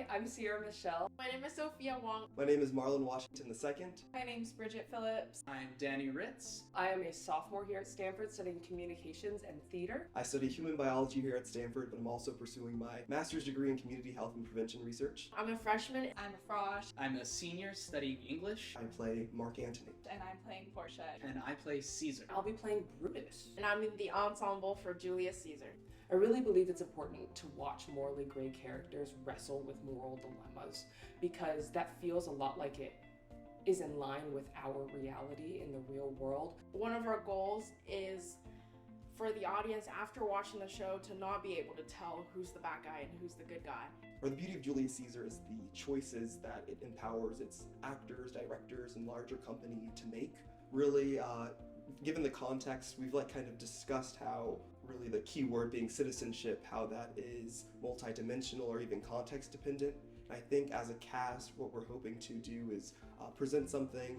Hi, I'm Sierra Michelle. My name is Sophia Wong. My name is Marlon Washington II. My name's Bridget Phillips. I'm Danny Ritz. I am a sophomore here at Stanford studying communications and theater. I study human biology here at Stanford, but I'm also pursuing my master's degree in community health and prevention research. I'm a freshman. I'm a frosh. I'm a senior studying English. I play Mark Antony. And I'm playing Portia. And I play Caesar. I'll be playing Brutus. And I'm in the ensemble for Julius Caesar. I really believe it's important to watch morally gray characters wrestle with moral dilemmas because that feels a lot like it is in line with our reality in the real world. One of our goals is for the audience after watching the show to not be able to tell who's the bad guy and who's the good guy. Or the beauty of Julius Caesar is the choices that it empowers its actors, directors, and larger company to make. Really, given the context, we've kind of discussed how really the key word being citizenship, how that is multidimensional or even context dependent. And I think as a cast, what we're hoping to do is present something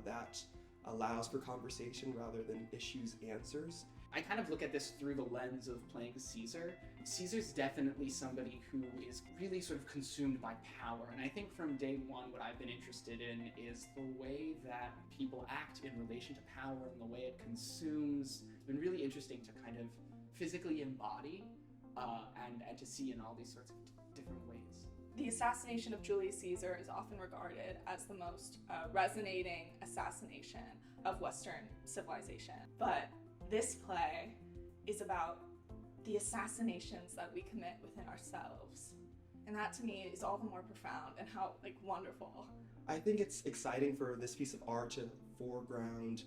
that allows for conversation rather than issues answers. I kind of look at this through the lens of playing Caesar. Caesar's definitely somebody who is really sort of consumed by power. And I think from day one, what I've been interested in is the way that people act in relation to power and the way it consumes. It's been really interesting to kind of physically embody and to see in all these sorts of different ways. The assassination of Julius Caesar is often regarded as the most resonating assassination of Western civilization. But this play is about the assassinations that we commit within ourselves. And that to me is all the more profound and how wonderful. I think it's exciting for this piece of art to foreground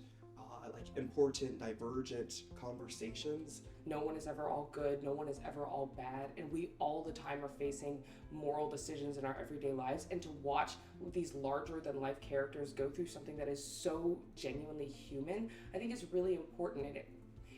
important divergent conversations. No one is ever all good, no one is ever all bad, and we all the time are facing moral decisions in our everyday lives. And to watch these larger than life characters go through something that is so genuinely human, I think is really important. And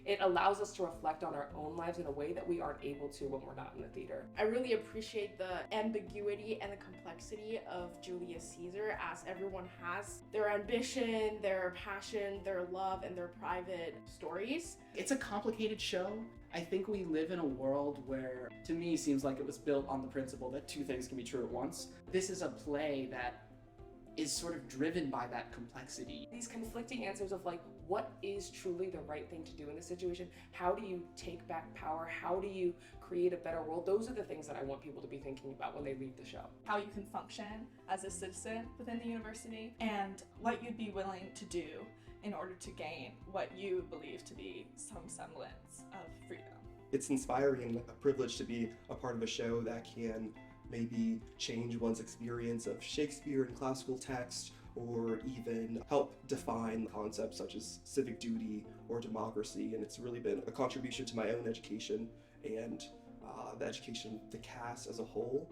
it allows us to reflect on our own lives in a way that we aren't able to when we're not in the theater. I really appreciate the ambiguity and the complexity of Julius Caesar, as everyone has their ambition, their passion, their love, and their private stories. It's a complicated show. I think we live in a world where, to me, seems like it was built on the principle that two things can be true at once. This is a play that is sort of driven by that complexity. These conflicting answers of what is truly the right thing to do in this situation? How do you take back power? How do you create a better world? Those are the things that I want people to be thinking about when they leave the show. How you can function as a citizen within the university and what you'd be willing to do in order to gain what you believe to be some semblance of freedom. It's inspiring and a privilege to be a part of a show that can maybe change one's experience of Shakespeare and classical text, or even help define concepts such as civic duty or democracy. And it's really been a contribution to my own education and the education of the cast as a whole.